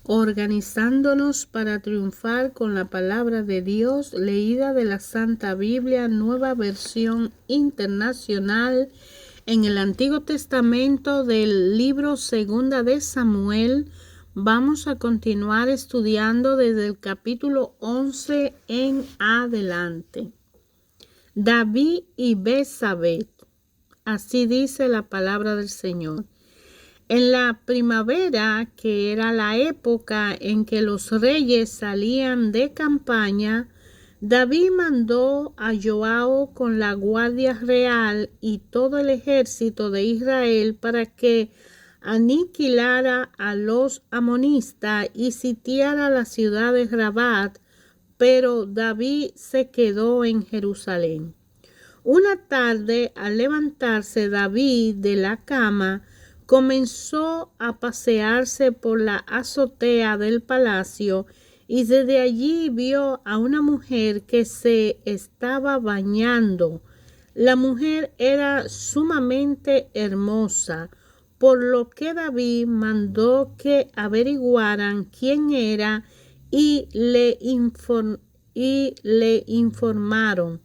organizándonos para triunfar con la palabra de Dios, leída de la Santa Biblia, Nueva Versión Internacional, en el Antiguo Testamento del libro Segunda de Samuel. Vamos a continuar estudiando desde el capítulo 11 en adelante. David y Betsabé. Así dice la palabra del Señor. En la primavera, que era la época en que los reyes salían de campaña, David mandó a Joab con la guardia real y todo el ejército de Israel para que aniquilara a los amonistas y sitiara la ciudad de Rabat, pero David se quedó en Jerusalén. Una tarde, al levantarse David de la cama, comenzó a pasearse por la azotea del palacio y desde allí vio a una mujer que se estaba bañando. La mujer era sumamente hermosa, por lo que David mandó que averiguaran quién era y le informaron.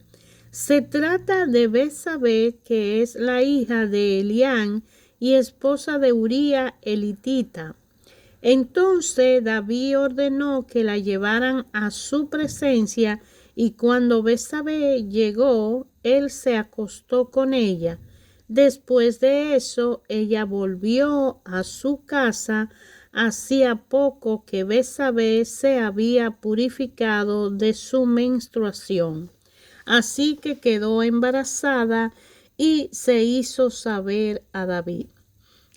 Se trata de Betsabé, que es la hija de Elián y esposa de Uría elitita. Entonces David ordenó que la llevaran a su presencia, y cuando Betsabé llegó, él se acostó con ella. Después de eso, ella volvió a su casa. Hacía poco que Betsabé se había purificado de su menstruación. Así que quedó embarazada y se hizo saber a David.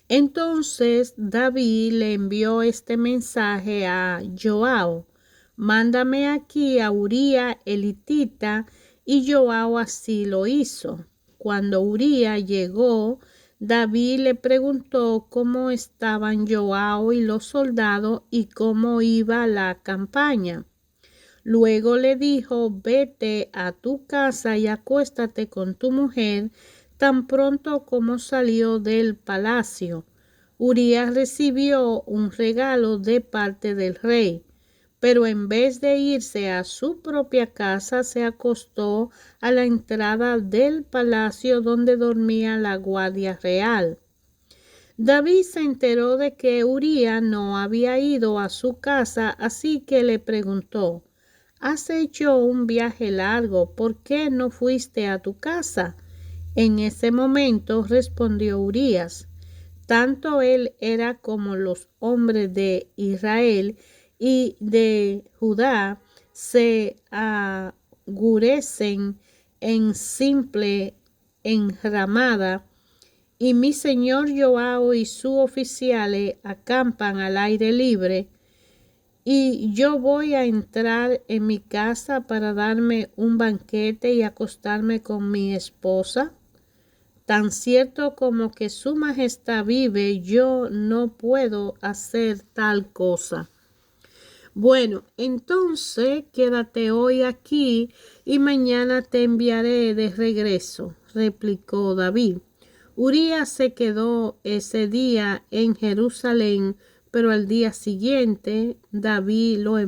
Entonces David le envió este mensaje a Joab: mándame aquí a Uría elitita, y Joab así lo hizo. Cuando Uría llegó, David le preguntó cómo estaban Joab y los soldados y cómo iba la campaña. Luego le dijo: vete a tu casa y acuéstate con tu mujer. Tan pronto como salió del palacio, Urías recibió un regalo de parte del rey, pero en vez de irse a su propia casa, se acostó a la entrada del palacio donde dormía la guardia real. David se enteró de que Urías no había ido a su casa, así que le preguntó: ¿has hecho un viaje largo? ¿Por qué no fuiste a tu casa? En ese momento respondió Urías: tanto él era como los hombres de Israel y de Judá se agurecen en simple enramada, y mi señor Joab y sus oficiales acampan al aire libre, y yo voy a entrar en mi casa para darme un banquete y acostarme con mi esposa. Tan cierto como que su majestad vive, yo no puedo hacer tal cosa. Bueno, entonces quédate hoy aquí y mañana te enviaré de regreso, replicó David. Urías se quedó ese día en Jerusalén, pero al día siguiente David lo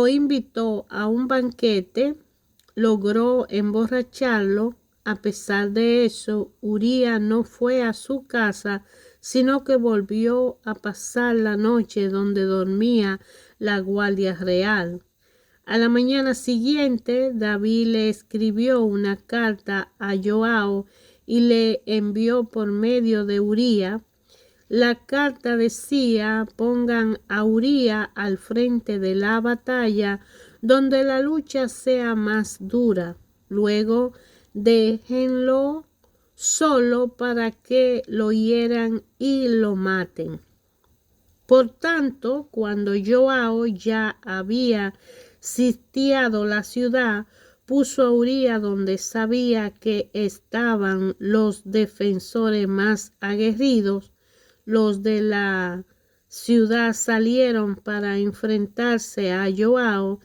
invitó a un banquete, logró emborracharlo. A pesar de eso, Urías no fue a su casa, sino que volvió a pasar la noche donde dormía la guardia real. A la mañana siguiente, David le escribió una carta a Joab y le envió por medio de Urías. La carta decía: pongan a Urías al frente de la batalla donde la lucha sea más dura. Luego déjenlo solo para que lo hieran y lo maten. Por tanto, cuando Joab ya había sitiado la ciudad, puso a Urías donde sabía que estaban los defensores más aguerridos. Los de la ciudad salieron para enfrentarse a Joab,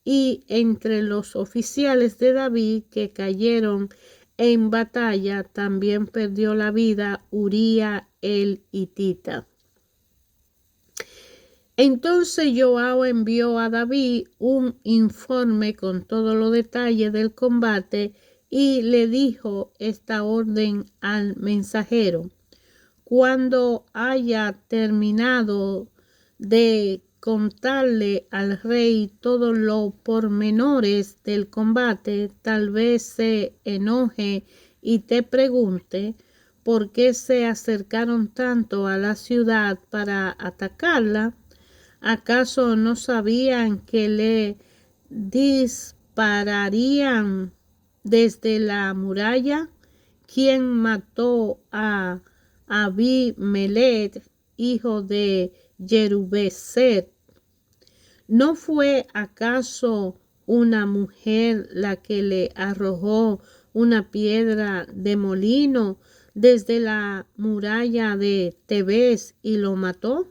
y entre los oficiales de David que cayeron en batalla también perdió la vida Uría el hitita. Entonces Joab envió a David un informe con todos los detalles del combate y le dijo esta orden al mensajero: cuando haya terminado de contarle al rey todos los pormenores del combate, tal vez se enoje y te pregunte por qué se acercaron tanto a la ciudad para atacarla. ¿Acaso no sabían que le dispararían desde la muralla? ¿Quién mató a Abimelech, hijo de Jerubeset? ¿No fue acaso una mujer la que le arrojó una piedra de molino desde la muralla de Tebes y lo mató?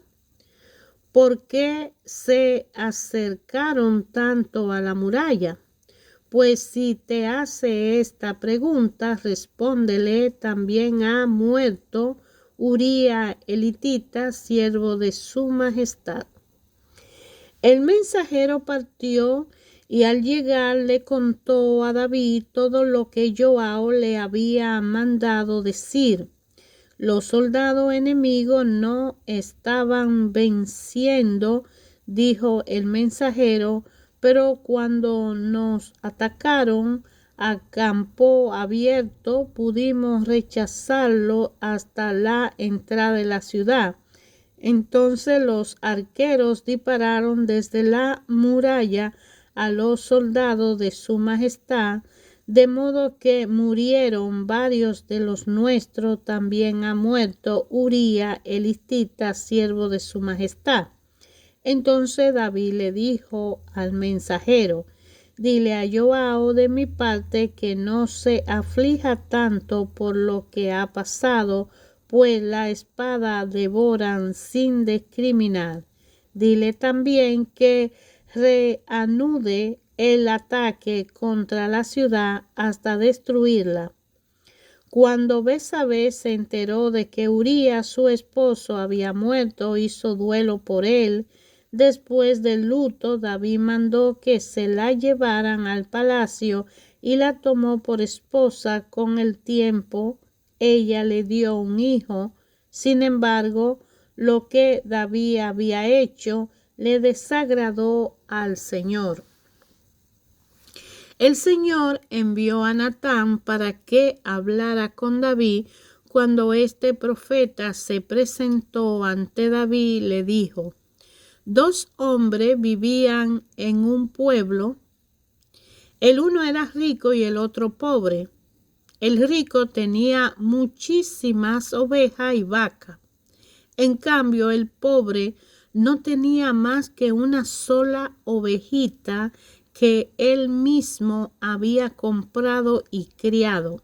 ¿Por qué se acercaron tanto a la muralla? Pues si te hace esta pregunta, respóndele: también ha muerto Uría elitita, siervo de su majestad. El mensajero partió y al llegar le contó a David todo lo que Joab le había mandado decir. Los soldados enemigos no estaban venciendo, dijo el mensajero, pero cuando nos atacaron a campo abierto pudimos rechazarlo hasta la entrada de la ciudad. Entonces los arqueros dispararon desde la muralla a los soldados de su majestad, de modo que murieron varios de los nuestros. También ha muerto Uría elitita, siervo de su majestad. Entonces David le dijo al mensajero: dile a Joab de mi parte que no se aflija tanto por lo que ha pasado, pues la espada devoran sin discriminar. Dile también que reanude el ataque contra la ciudad hasta destruirla. Cuando Betsabé se enteró de que Uría, su esposo, había muerto, hizo duelo por él. Después del luto, David mandó que se la llevaran al palacio y la tomó por esposa. Con el tiempo, ella le dio un hijo. Sin embargo, lo que David había hecho le desagradó al Señor. El Señor envió a Natán para que hablara con David. Cuando este profeta se presentó ante David, le dijo: dos hombres vivían en un pueblo. El uno era rico y el otro pobre. El rico tenía muchísimas ovejas y vacas. En cambio, el pobre no tenía más que una sola ovejita que él mismo había comprado y criado.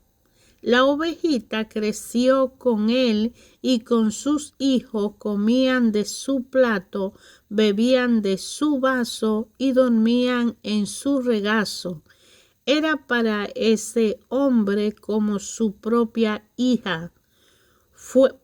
La ovejita creció con él y con sus hijos, comían de su plato, bebían de su vaso y dormían en su regazo. Era para ese hombre como su propia hija.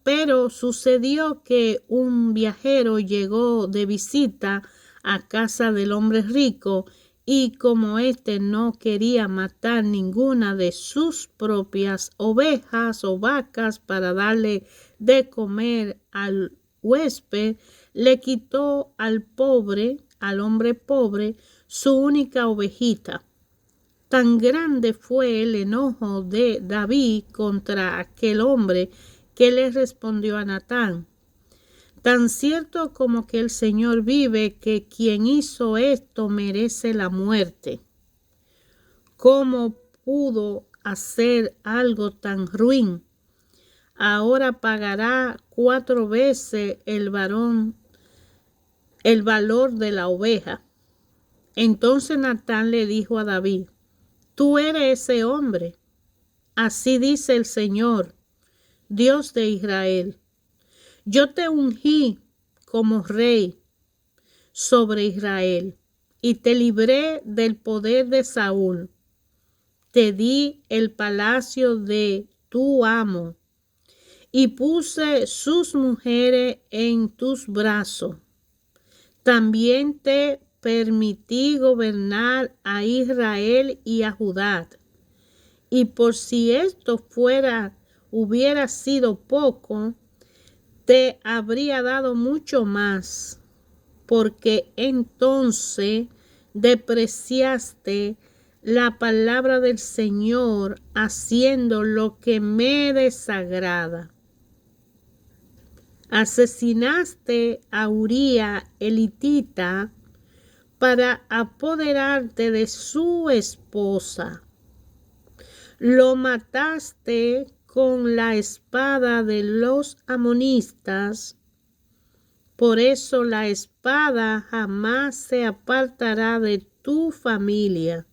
Pero sucedió que un viajero llegó de visita a casa del hombre rico, y como éste no quería matar ninguna de sus propias ovejas o vacas para darle de comer al huésped, le quitó al hombre pobre, su única ovejita. Tan grande fue el enojo de David contra aquel hombre que le respondió a Natán: tan cierto como que el Señor vive, que quien hizo esto merece la muerte. ¿Cómo pudo hacer algo tan ruin? Ahora pagará 4 veces el valor de la oveja. Entonces Natán le dijo a David: tú eres ese hombre. Así dice el Señor, Dios de Israel: yo te ungí como rey sobre Israel y te libré del poder de Saúl. Te di el palacio de tu amo y puse sus mujeres en tus brazos. También te permití gobernar a Israel y a Judá. Y por si esto hubiera sido poco, te habría dado mucho más, porque entonces despreciaste la palabra del Señor, haciendo lo que me desagrada. Asesinaste a Uría elitita para apoderarte de su esposa. Lo mataste con la espada de los amonistas. Por eso la espada jamás se apartará de tu familia,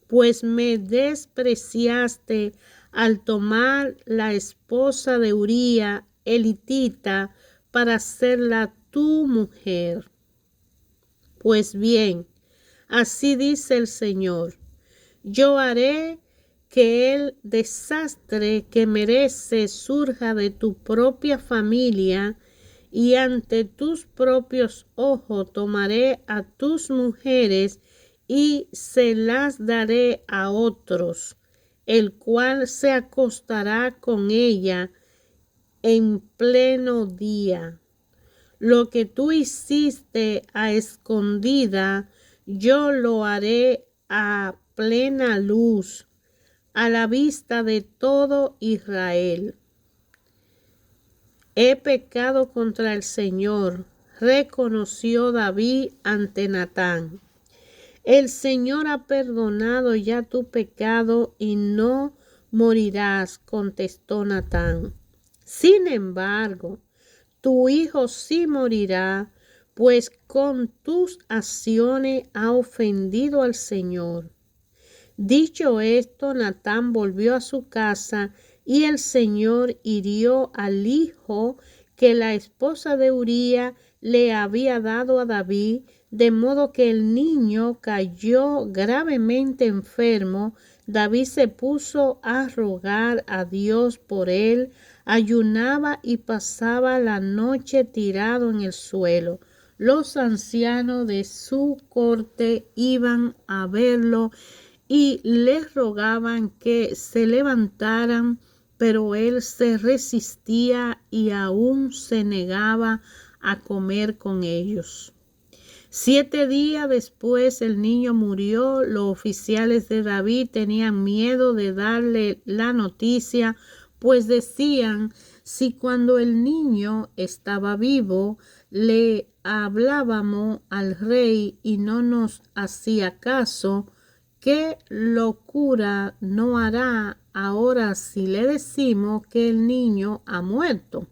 pues me despreciaste al tomar la esposa de Uría elitita para hacerla tu mujer. Pues bien, así dice el Señor, yo haré que el desastre que mereces surja de tu propia familia, y ante tus propios ojos tomaré a tus mujeres y se las daré a otros, el cual se acostará con ella en pleno día. Lo que tú hiciste a escondida, yo lo haré a plena luz, a la vista de todo Israel. He pecado contra el Señor, reconoció David ante Natán. El Señor ha perdonado ya tu pecado y no morirás, contestó Natán. Sin embargo, tu hijo sí morirá, pues con tus acciones ha ofendido al Señor. Dicho esto, Natán volvió a su casa y el Señor hirió al hijo que la esposa de Uría le había dado a David, de modo que el niño cayó gravemente enfermo. David se puso a rogar a Dios por él, ayunaba y pasaba la noche tirado en el suelo. Los ancianos de su corte iban a verlo y les rogaban que se levantaran, pero él se resistía y aún se negaba a comer con ellos. 7 días después el niño murió. Los oficiales de David tenían miedo de darle la noticia, pues decían, si cuando el niño estaba vivo le hablábamos al rey y no nos hacía caso, ¿qué locura no hará ahora si le decimos que el niño ha muerto?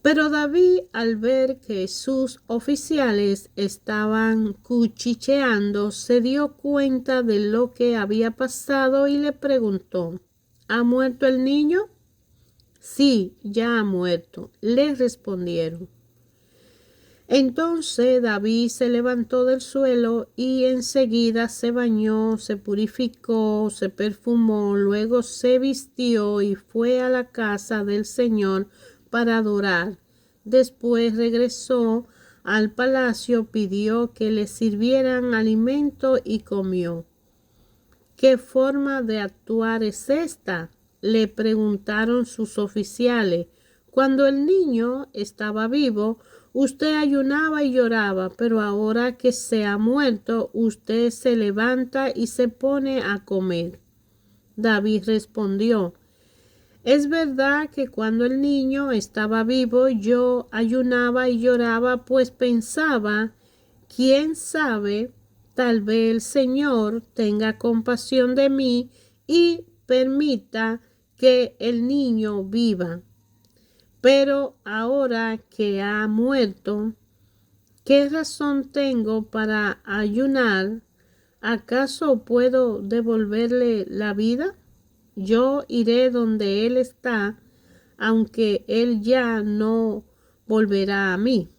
Pero David, al ver que sus oficiales estaban cuchicheando, se dio cuenta de lo que había pasado y le preguntó, ¿ha muerto el niño? Sí, ya ha muerto, le respondieron. Entonces David se levantó del suelo y enseguida se bañó, se purificó, se perfumó, luego se vistió y fue a la casa del Señor para adorar. Después regresó al palacio, pidió que le sirvieran alimento y comió. ¿Qué forma de actuar es esta?, le preguntaron sus oficiales. Cuando el niño estaba vivo, usted ayunaba y lloraba, pero ahora que se ha muerto, usted se levanta y se pone a comer. David respondió, es verdad que cuando el niño estaba vivo yo ayunaba y lloraba, pues pensaba, quién sabe, tal vez el Señor tenga compasión de mí y permita que el niño viva. Pero ahora que ha muerto, ¿qué razón tengo para ayunar? ¿Acaso puedo devolverle la vida? Yo iré donde él está, aunque él ya no volverá a mí.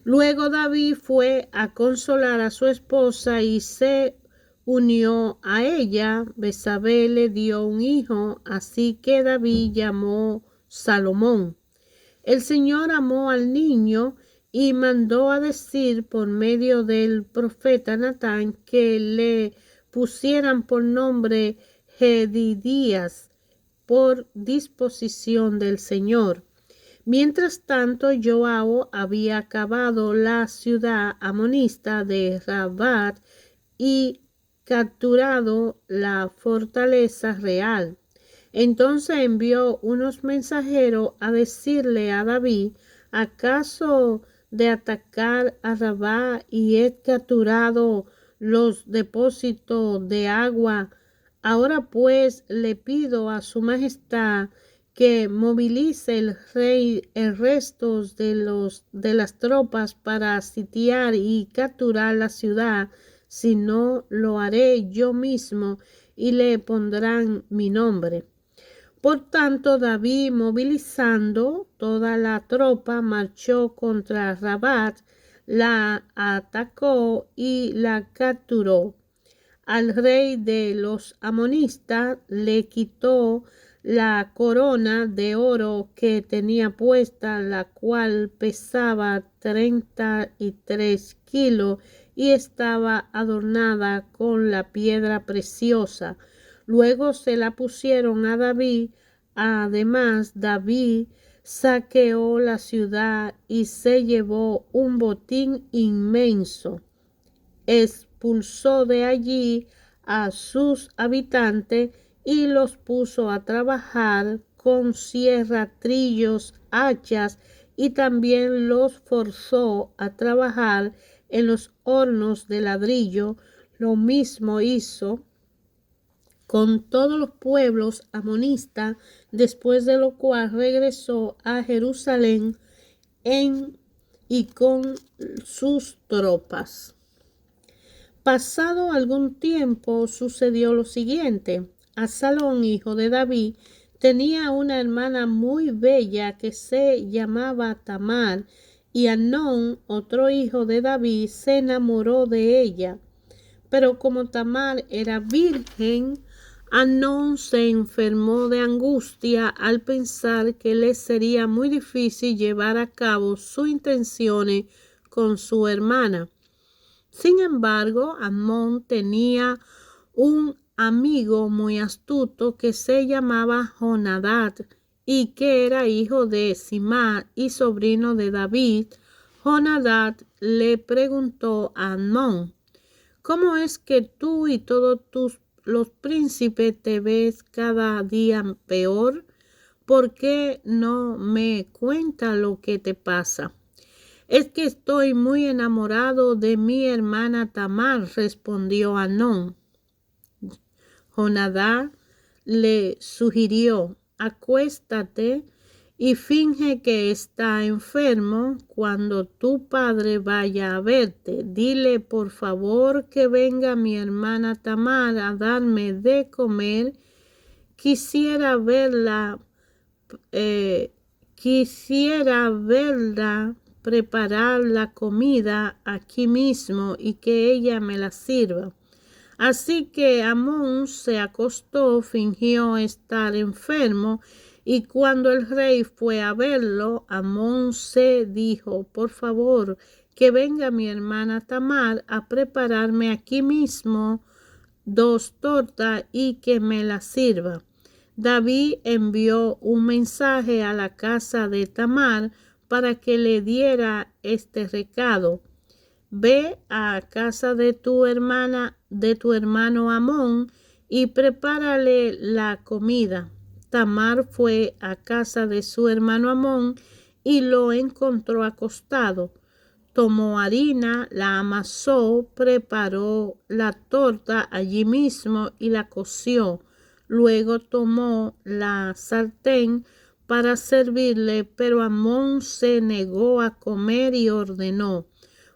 Luego David fue a consolar a su esposa y se unió a ella. Betsabé le dio un hijo, así que David llamó Salomón. El Señor amó al niño y mandó a decir por medio del profeta Natán que le pusieran por nombre Jedidías por disposición del Señor. Mientras tanto, Joab había acabado la ciudad amonista de Rabat y capturado la fortaleza real. Entonces envió unos mensajeros a decirle a David: ¿acaso de atacar a Rabá y he capturado los depósitos de agua? Ahora pues le pido a su majestad que movilice el rey el resto de las tropas para sitiar y capturar la ciudad. Si no, lo haré yo mismo y le pondrán mi nombre. Por tanto, David, movilizando toda la tropa, marchó contra Rabat, la atacó y la capturó. Al rey de los amonistas le quitó la corona de oro que tenía puesta, la cual pesaba 33 kilos y estaba adornada con la piedra preciosa. Luego se la pusieron a David. Además, David saqueó la ciudad y se llevó un botín inmenso. Expulsó de allí a sus habitantes y los puso a trabajar con sierra, trillos, hachas, y también los forzó a trabajar en los hornos de ladrillo. Lo mismo hizo con todos los pueblos amonistas, después de lo cual regresó a Jerusalén y con sus tropas. Pasado algún tiempo sucedió lo siguiente. Absalón, hijo de David, tenía una hermana muy bella que se llamaba Tamar, y Amnón, otro hijo de David, se enamoró de ella. Pero como Tamar era virgen, Amnón se enfermó de angustia al pensar que le sería muy difícil llevar a cabo sus intenciones con su hermana. Sin embargo, Amnón tenía un amigo muy astuto que se llamaba Jonadab y que era hijo de Simá y sobrino de David. Jonadab le preguntó a Amnón: ¿cómo es que tú y todos los príncipes te ves cada día peor? ¿Por qué no me cuentas lo que te pasa? Es que estoy muy enamorado de mi hermana Tamar, respondió Amnón. Jonadab le sugirió: acuéstate y finge que está enfermo. Cuando tu padre vaya a verte, dile por favor que venga mi hermana Tamar a darme de comer. Quisiera verla preparar la comida aquí mismo y que ella me la sirva. Así que Amnón se acostó, fingió estar enfermo, y cuando el rey fue a verlo, Amnón se dijo: por favor, que venga mi hermana Tamar a prepararme aquí mismo 2 tortas y que me las sirva. David envió un mensaje a la casa de Tamar para que le diera este recado: ve a casa de tu hermano Amnón y prepárale la comida. Tamar fue a casa de su hermano Amnón y lo encontró acostado. Tomó harina, la amasó, preparó la torta allí mismo y la coció. Luego tomó la sartén para servirle, pero Amnón se negó a comer y ordenó: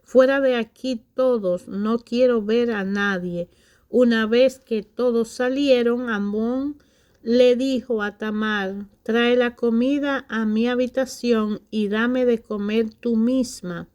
fuera de aquí todos, no quiero ver a nadie. Una vez que todos salieron, Amnón le dijo a Tamar: trae la comida a mi habitación y dame de comer tú misma.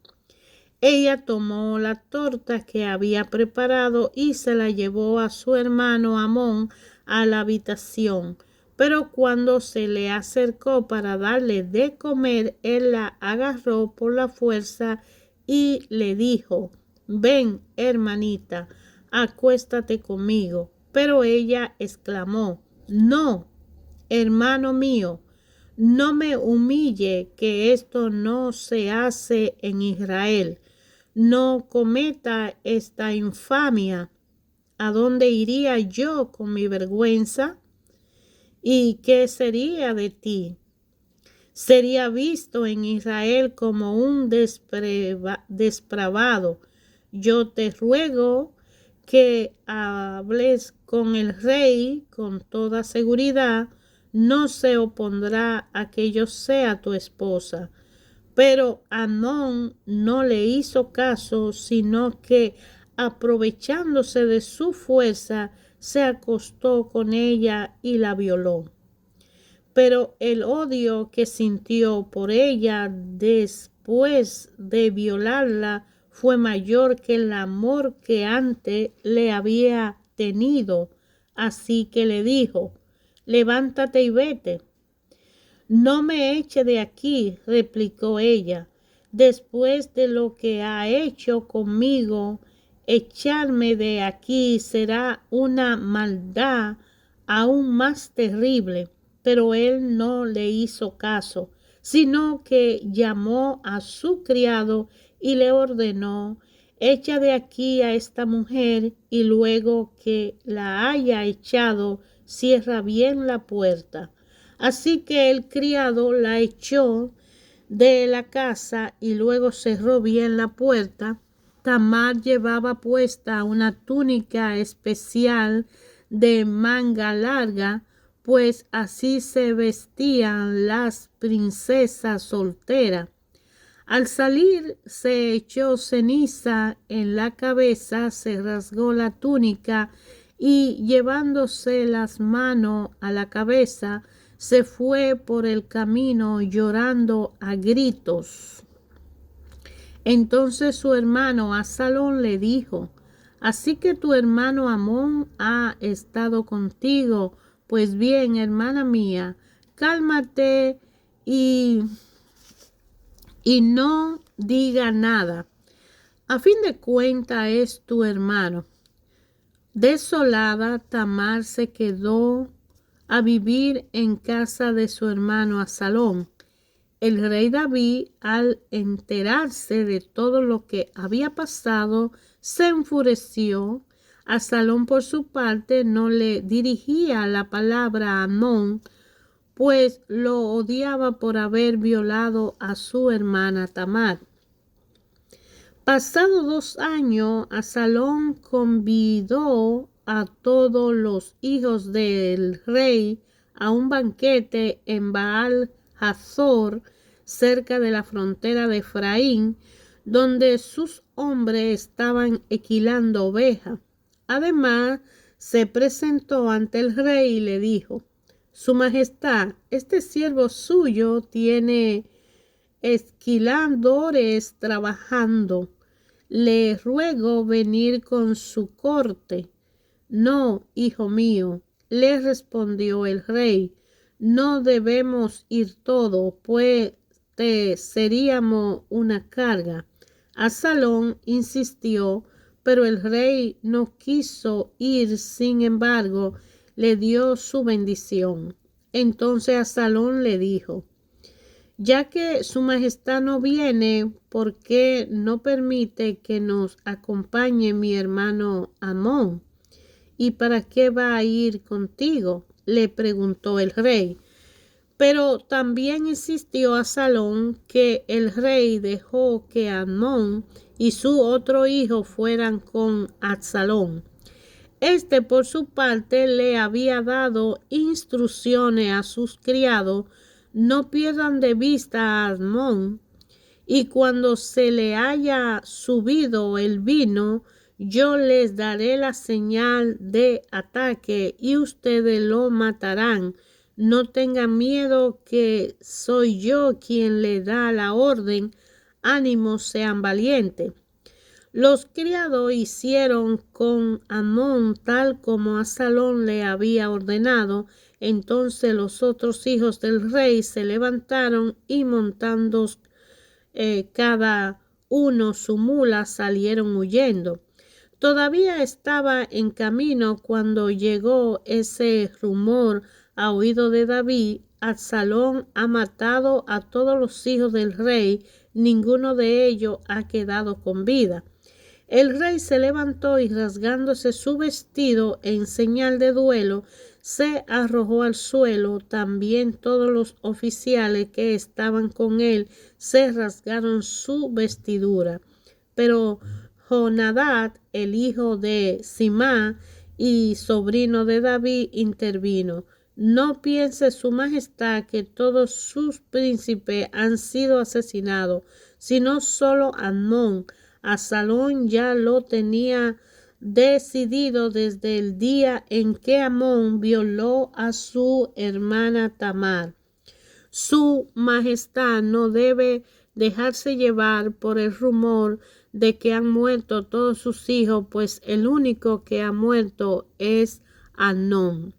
Ella tomó la torta que había preparado y se la llevó a su hermano Amnón a la habitación. Pero cuando se le acercó para darle de comer, él la agarró por la fuerza y le dijo: ven, hermanita, acuéstate conmigo. Pero ella exclamó: no, hermano mío, no me humille, que esto no se hace en Israel. No cometa esta infamia. ¿A dónde iría yo con mi vergüenza? ¿Y qué sería de ti? Sería visto en Israel como un depravado. Yo te ruego que hables con el rey con toda seguridad. No se opondrá a que yo sea tu esposa. Pero Amnón no le hizo caso, sino que, aprovechándose de su fuerza, se acostó con ella y la violó. Pero el odio que sintió por ella después de violarla fue mayor que el amor que antes le había tenido. Así que le dijo: levántate y vete. No me eche de aquí, replicó ella. Después de lo que ha hecho conmigo, echarme de aquí será una maldad aún más terrible. Pero él no le hizo caso, sino que llamó a su criado y le ordenó: echa de aquí a esta mujer, y luego que la haya echado, cierra bien la puerta. Así que el criado la echó de la casa y luego cerró bien la puerta. Tamar llevaba puesta una túnica especial de manga larga, pues así se vestían las princesas solteras. Al salir se echó ceniza en la cabeza, se rasgó la túnica y, llevándose las manos a la cabeza, se fue por el camino llorando a gritos. Entonces su hermano Absalón le dijo: así que tu hermano Amnón ha estado contigo. Pues bien, hermana mía, cálmate y no diga nada. A fin de cuentas es tu hermano. Desolada, Tamar se quedó a vivir en casa de su hermano Absalón. El rey David, al enterarse de todo lo que había pasado, se enfureció. Absalón, por su parte, no le dirigía la palabra a Amnón, pues lo odiaba por haber violado a su hermana Tamar. Pasado 2 años, Absalón convidó a todos los hijos del rey a un banquete en Baal Hazor, cerca de la frontera de Efraín, donde sus hombres estaban esquilando ovejas. Además, se presentó ante el rey y le dijo: Su Majestad, este siervo suyo tiene esquiladores trabajando. Le ruego venir con su corte. No, hijo mío, le respondió el rey, no debemos ir todos, pues te seríamos una carga. Absalón insistió, pero el rey no quiso ir. Sin embargo, le dio su bendición. Entonces Absalón le dijo: ya que su majestad no viene, ¿por qué no permite que nos acompañe mi hermano Amnón? ¿Y para qué va a ir contigo?, le preguntó el rey. Pero también insistió Absalón que el rey dejó que Amnón y su otro hijo fueran con Absalón. Este, por su parte, le había dado instrucciones a sus criados: no pierdan de vista a Amnón, y cuando se le haya subido el vino, yo les daré la señal de ataque y ustedes lo matarán. No tengan miedo, que soy yo quien le da la orden. Ánimo, sean valientes. Los criados hicieron con Amnón tal como Absalón le había ordenado. Entonces los otros hijos del rey se levantaron y montando cada uno su mula salieron huyendo. Todavía estaba en camino cuando llegó ese rumor a oído de David: Absalón ha matado a todos los hijos del rey, ninguno de ellos ha quedado con vida. El rey se levantó y rasgándose su vestido en señal de duelo, se arrojó al suelo. También todos los oficiales que estaban con él se rasgaron su vestidura. Pero Jonadab, el hijo de Simá y sobrino de David, intervino. No piense su majestad que todos sus príncipes han sido asesinados, sino solo Amnón. Absalón ya lo tenía decidido desde el día en que Amnón violó a su hermana Tamar. Su majestad no debe dejarse llevar por el rumor de que han muerto todos sus hijos, pues el único que ha muerto es Amnón.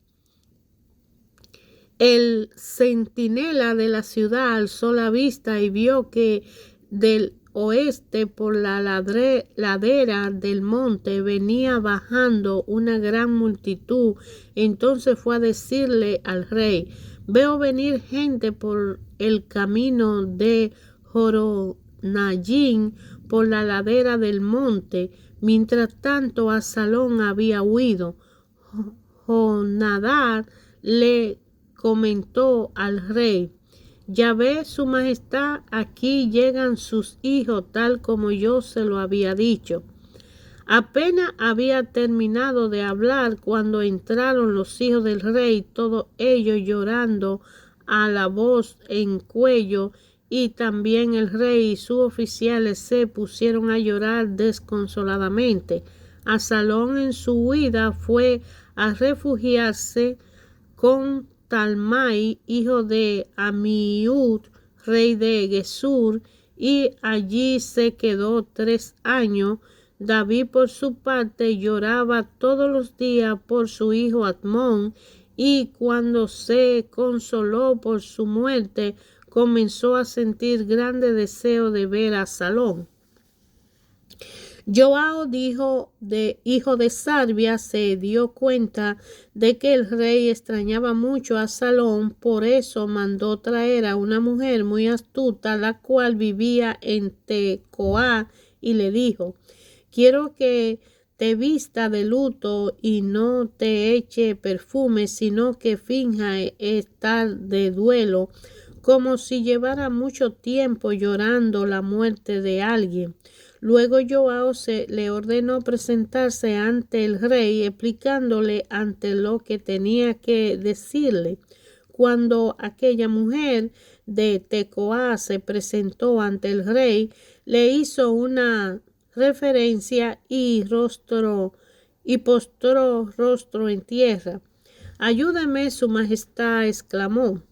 El centinela de la ciudad alzó la vista y vio que del oeste, por la ladera del monte, venía bajando una gran multitud. Entonces fue a decirle al rey: veo venir gente por el camino de Joronayim, por la ladera del monte. Mientras tanto, Absalón había huido. Jonadab le comentó al rey: ya ve, su majestad, aquí llegan sus hijos tal como yo se lo había dicho. Apenas había terminado de hablar cuando entraron los hijos del rey, todos ellos llorando a la voz en cuello, y también el rey y sus oficiales se pusieron a llorar desconsoladamente. Absalón en su huida fue a refugiarse con Talmai, hijo de Amiud, rey de Gesur, y allí se quedó 3 años. David, por su parte, lloraba todos los días por su hijo Amnón, y cuando se consoló por su muerte, comenzó a sentir grande deseo de ver a Absalón. Joab, hijo de Sarvia, se dio cuenta de que el rey extrañaba mucho a Absalón, por eso mandó traer a una mujer muy astuta, la cual vivía en Tecoa, y le dijo: quiero que te vista de luto y no te eche perfume, sino que finja estar de duelo, como si llevara mucho tiempo llorando la muerte de alguien. Luego Joab le ordenó presentarse ante el rey, explicándole ante lo que tenía que decirle. Cuando aquella mujer de Tecoa se presentó ante el rey, le hizo una referencia y postró rostro en tierra. Ayúdame, su majestad, exclamó.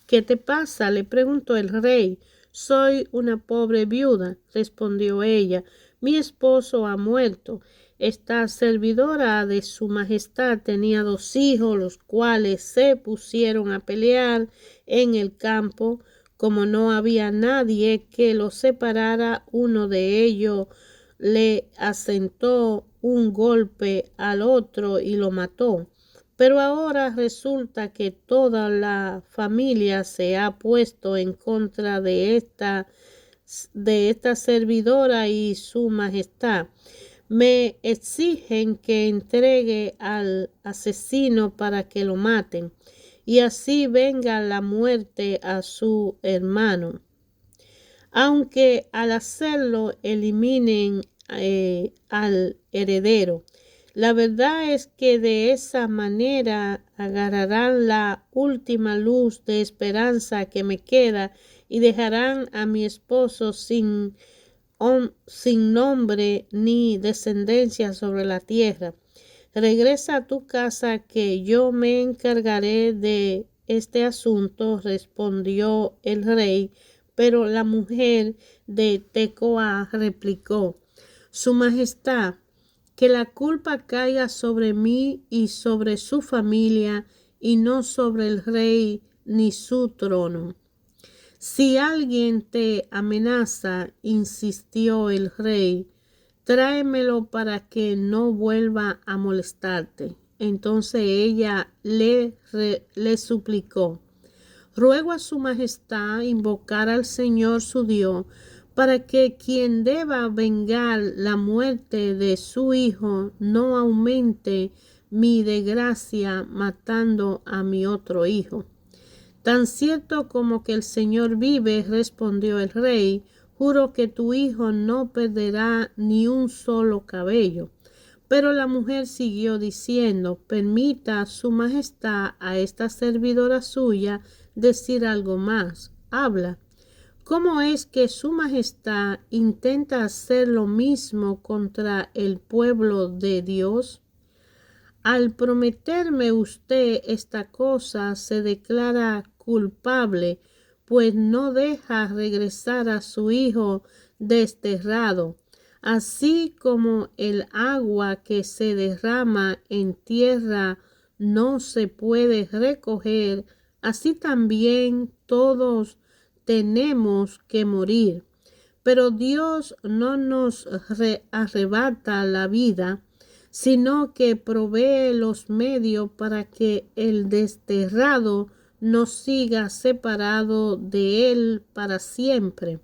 ¿Qué te pasa?, le preguntó el rey. Soy una pobre viuda, respondió ella. Mi esposo ha muerto. Esta servidora de su majestad tenía 2 hijos, los cuales se pusieron a pelear en el campo. Como no había nadie que los separara, uno de ellos le asestó un golpe al otro y lo mató. Pero ahora resulta que toda la familia se ha puesto en contra de esta servidora y su majestad. Me exigen que entregue al asesino para que lo maten, y así venga la muerte a su hermano, aunque al hacerlo eliminen al heredero. La verdad es que de esa manera agarrarán la última luz de esperanza que me queda y dejarán a mi esposo sin nombre ni descendencia sobre la tierra. Regresa a tu casa, que yo me encargaré de este asunto, respondió el rey. Pero la mujer de Tecoa replicó: su majestad, que la culpa caiga sobre mí y sobre su familia, y no sobre el rey ni su trono. Si alguien te amenaza, insistió el rey, tráemelo para que no vuelva a molestarte. Entonces ella le suplicó, ruego a su majestad invocar al Señor su Dios para que quien deba vengar la muerte de su hijo no aumente mi desgracia matando a mi otro hijo. Tan cierto como que el Señor vive, respondió el rey, juro que tu hijo no perderá ni un solo cabello. Pero la mujer siguió diciendo, permita su majestad a esta servidora suya decir algo más. Habla. ¿Cómo es que su majestad intenta hacer lo mismo contra el pueblo de Dios? Al prometerme usted esta cosa, se declara culpable, pues no deja regresar a su hijo desterrado. Así como el agua que se derrama en tierra no se puede recoger, así también todos tenemos que morir. Pero Dios no nos arrebata la vida, sino que provee los medios para que el desterrado no siga separado de él para siempre.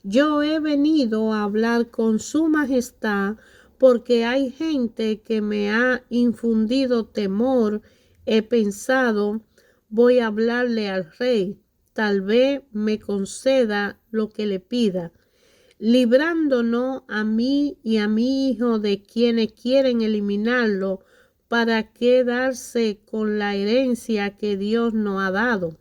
Yo he venido a hablar con su majestad porque hay gente que me ha infundido temor. He pensado, voy a hablarle al rey, tal vez me conceda lo que le pida, librándonos a mí y a mi hijo de quienes quieren eliminarlo para quedarse con la herencia que Dios nos ha dado.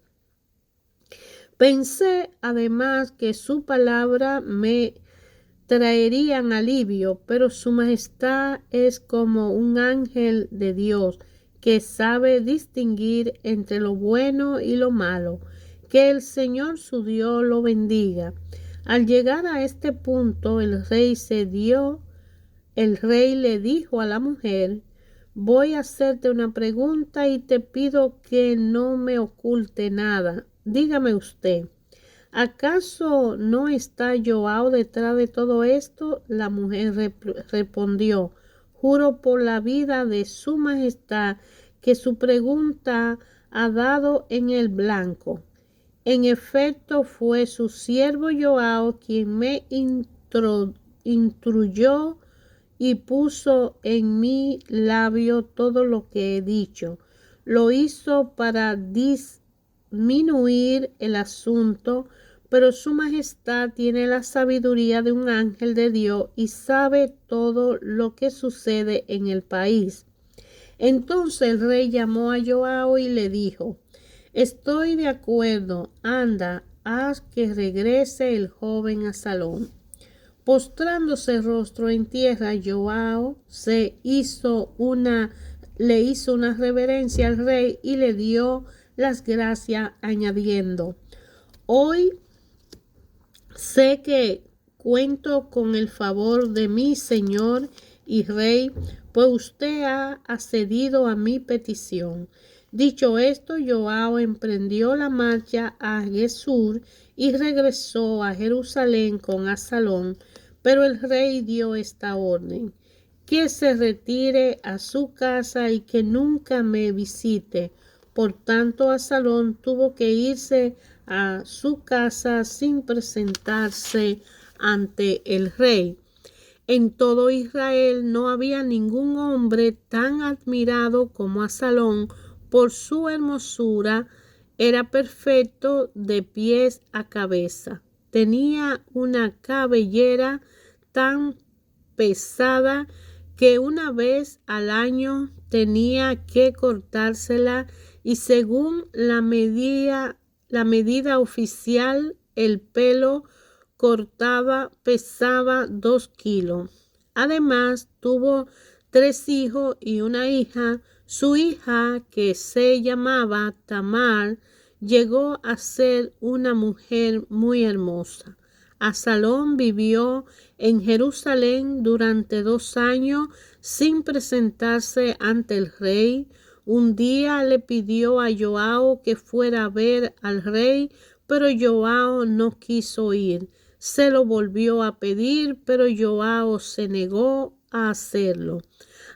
Pensé además que su palabra me traerían alivio, pero su majestad es como un ángel de Dios que sabe distinguir entre lo bueno y lo malo. Que el Señor su Dios lo bendiga. Al llegar a este punto, el rey le dijo a la mujer, voy a hacerte una pregunta y te pido que no me oculte nada. Dígame usted, ¿acaso no está Joao detrás de todo esto? La mujer respondió, juro por la vida de su majestad que su pregunta ha dado en el blanco. En efecto, fue su siervo Joao quien me instruyó y puso en mi labio todo lo que he dicho. Lo hizo para disminuir el asunto, pero su majestad tiene la sabiduría de un ángel de Dios y sabe todo lo que sucede en el país. Entonces el rey llamó a Joao y le dijo, estoy de acuerdo, anda, haz que regrese el joven a Salón. Postrándose rostro en tierra, Joao le hizo una reverencia al rey y le dio las gracias añadiendo, hoy sé que cuento con el favor de mi señor y rey, pues usted ha accedido a mi petición. Dicho esto, Joao emprendió la marcha a Gesur y regresó a Jerusalén con Absalón, pero el rey dio esta orden, que se retire a su casa y que nunca me visite. Por tanto, Absalón tuvo que irse a su casa sin presentarse ante el rey. En todo Israel no había ningún hombre tan admirado como Absalón por su hermosura. Era perfecto de pies a cabeza. Tenía una cabellera tan pesada que una vez al año tenía que cortársela y según la medida oficial el pelo pesaba 2 kilos. Además tuvo 3 hijos y una hija. Su hija, que se llamaba Tamar, llegó a ser una mujer muy hermosa. Absalón vivió en Jerusalén durante 2 años sin presentarse ante el rey. Un día le pidió a Joao que fuera a ver al rey, pero Joao no quiso ir. Se lo volvió a pedir, pero Joao se negó a hacerlo.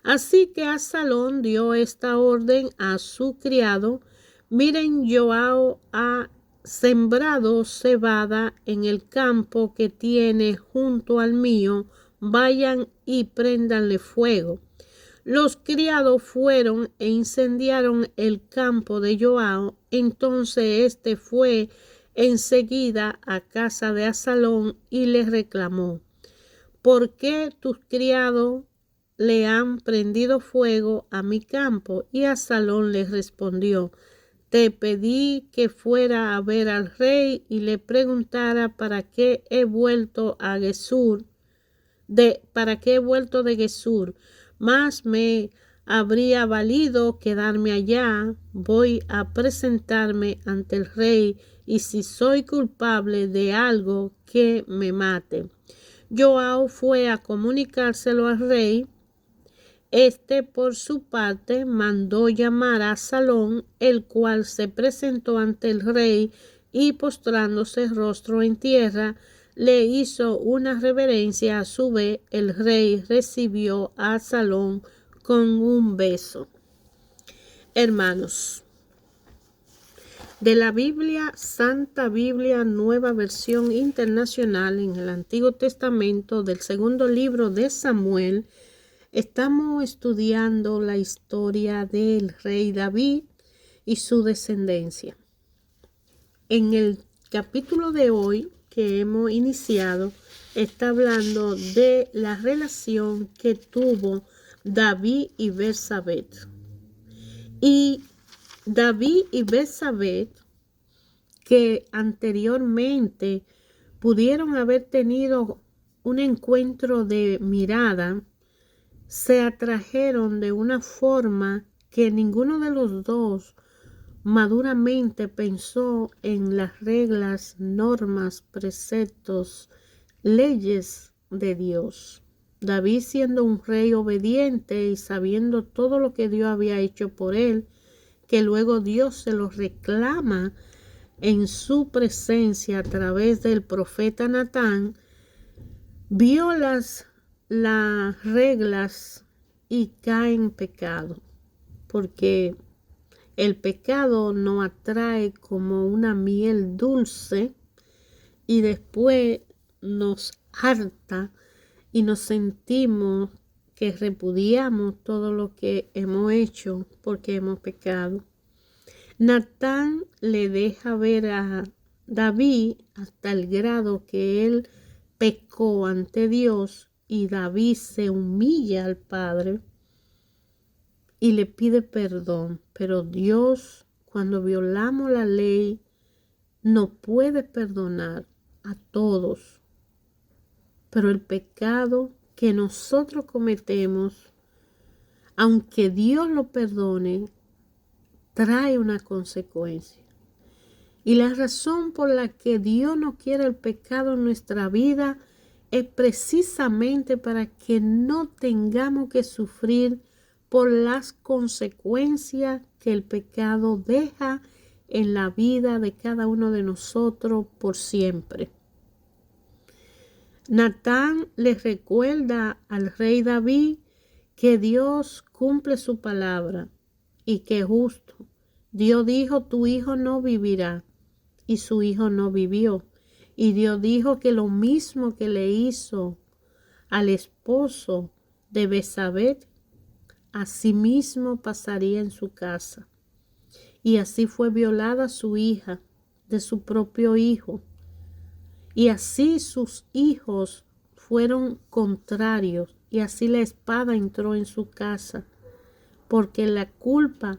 Así que Absalón dio esta orden a su criado: miren, Joao ha sembrado cebada en el campo que tiene junto al mío, vayan y préndanle fuego. Los criados fueron e incendiaron el campo de Joao. Entonces éste fue enseguida a casa de Absalón y le reclamó: ¿por qué tus criados le han prendido fuego a mi campo? Y Absalón le respondió: te pedí que fuera a ver al rey y le preguntara para qué he vuelto a Gesur, de Gesur, mas me habría valido quedarme allá. Voy a presentarme ante el rey, y si soy culpable de algo, que me mate. Joao fue a comunicárselo al rey. Este, por su parte, mandó llamar a Absalón, el cual se presentó ante el rey y, postrándose rostro en tierra, le hizo una reverencia. A su vez, el rey recibió a Absalón con un beso. Hermanos, de la Biblia, Santa Biblia, Nueva Versión Internacional, en el Antiguo Testamento, del segundo libro de Samuel, estamos estudiando la historia del rey David y su descendencia. En el capítulo de hoy que hemos iniciado, está hablando de la relación que tuvo David y Betsabé. Y David y Betsabé, que anteriormente pudieron haber tenido un encuentro de mirada, se atrajeron de una forma que ninguno de los dos maduramente pensó en las reglas, normas, preceptos, leyes de Dios. David, siendo un rey obediente y sabiendo todo lo que Dios había hecho por él, que luego Dios se lo reclama en su presencia a través del profeta Natán, vio las reglas y cae en pecado, porque el pecado nos atrae como una miel dulce y después nos harta y nos sentimos que repudiamos todo lo que hemos hecho porque hemos pecado. Natán le deja ver a David hasta el grado que él pecó ante Dios, y David se humilla al Padre y le pide perdón. Pero Dios, cuando violamos la ley, no puede perdonar a todos. Pero el pecado que nosotros cometemos, aunque Dios lo perdone, trae una consecuencia. Y la razón por la que Dios no quiere el pecado en nuestra vida es precisamente para que no tengamos que sufrir por las consecuencias que el pecado deja en la vida de cada uno de nosotros por siempre. Natán le recuerda al rey David que Dios cumple su palabra y que es justo. Dios dijo: tu hijo no vivirá, y su hijo no vivió. Y Dios dijo que lo mismo que le hizo al esposo de Betsabé, asimismo pasaría en su casa. Y así fue violada su hija de su propio hijo. Y así sus hijos fueron contrarios. Y así la espada entró en su casa. Porque la culpa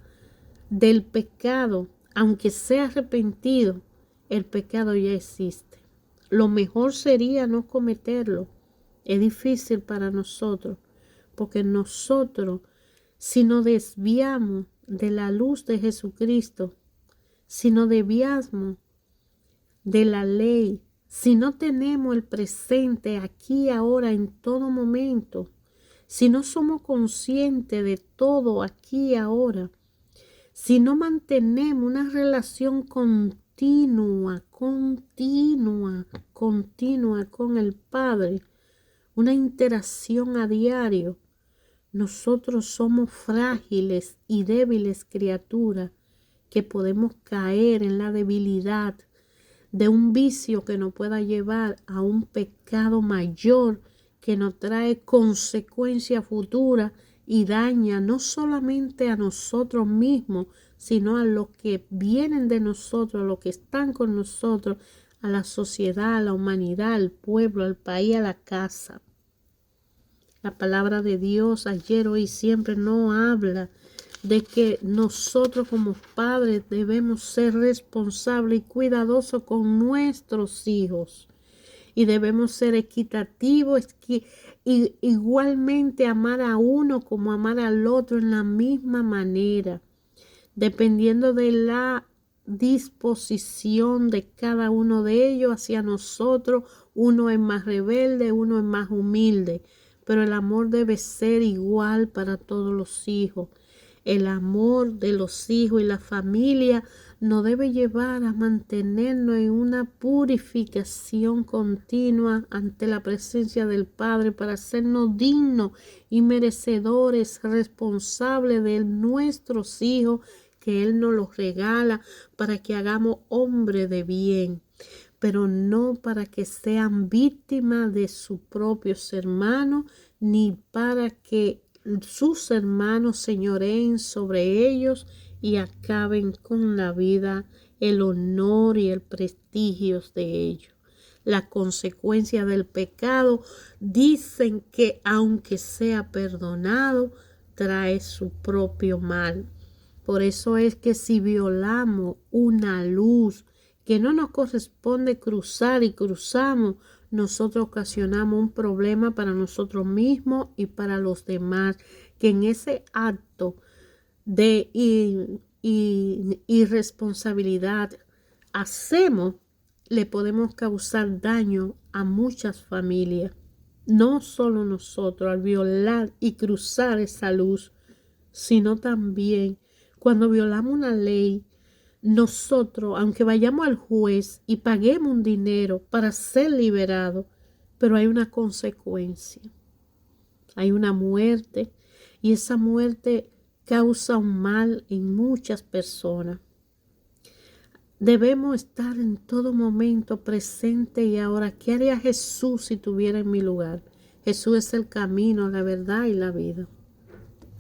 del pecado, aunque sea arrepentido, el pecado ya existe. Lo mejor sería no cometerlo. Es difícil para nosotros, porque nosotros, si nos desviamos de la luz de Jesucristo, si nos desviamos de la ley, si no tenemos el presente aquí, ahora, en todo momento, si no somos conscientes de todo aquí, ahora, si no mantenemos una relación continua con el Padre, una interacción a diario, nosotros somos frágiles y débiles criaturas que podemos caer en la debilidad de un vicio que nos pueda llevar a un pecado mayor que nos trae consecuencias futuras y daña no solamente a nosotros mismos, sino a los que vienen de nosotros, a los que están con nosotros, a la sociedad, a la humanidad, al pueblo, al país, a la casa. La palabra de Dios ayer, hoy y siempre nos habla de que nosotros como padres debemos ser responsables y cuidadosos con nuestros hijos. Y debemos ser equitativos y igualmente amar a uno como amar al otro en la misma manera, dependiendo de la disposición de cada uno de ellos hacia nosotros. Uno es más rebelde, uno es más humilde, pero el amor debe ser igual para todos los hijos. El amor de los hijos y la familia nos debe llevar a mantenernos en una purificación continua ante la presencia del Padre para hacernos dignos y merecedores, responsables de nuestros hijos, que Él nos los regala para que hagamos hombres de bien, pero no para que sean víctimas de sus propios hermanos, ni para que sus hermanos señoreen sobre ellos y acaben con la vida, el honor y el prestigio de ellos. La consecuencia del pecado dicen que aunque sea perdonado, trae su propio mal. Por eso es que si violamos una luz que no nos corresponde cruzar y cruzamos, nosotros ocasionamos un problema para nosotros mismos y para los demás, que en ese acto de irresponsabilidad le podemos causar daño a muchas familias. No solo nosotros al violar y cruzar esa luz, sino también cuando violamos una ley. Nosotros, aunque vayamos al juez y paguemos un dinero para ser liberados, pero hay una consecuencia, hay una muerte, y esa muerte causa un mal en muchas personas. Debemos estar en todo momento presente y ahora. ¿Qué haría Jesús si estuviera en mi lugar? Jesús es el camino, la verdad y la vida.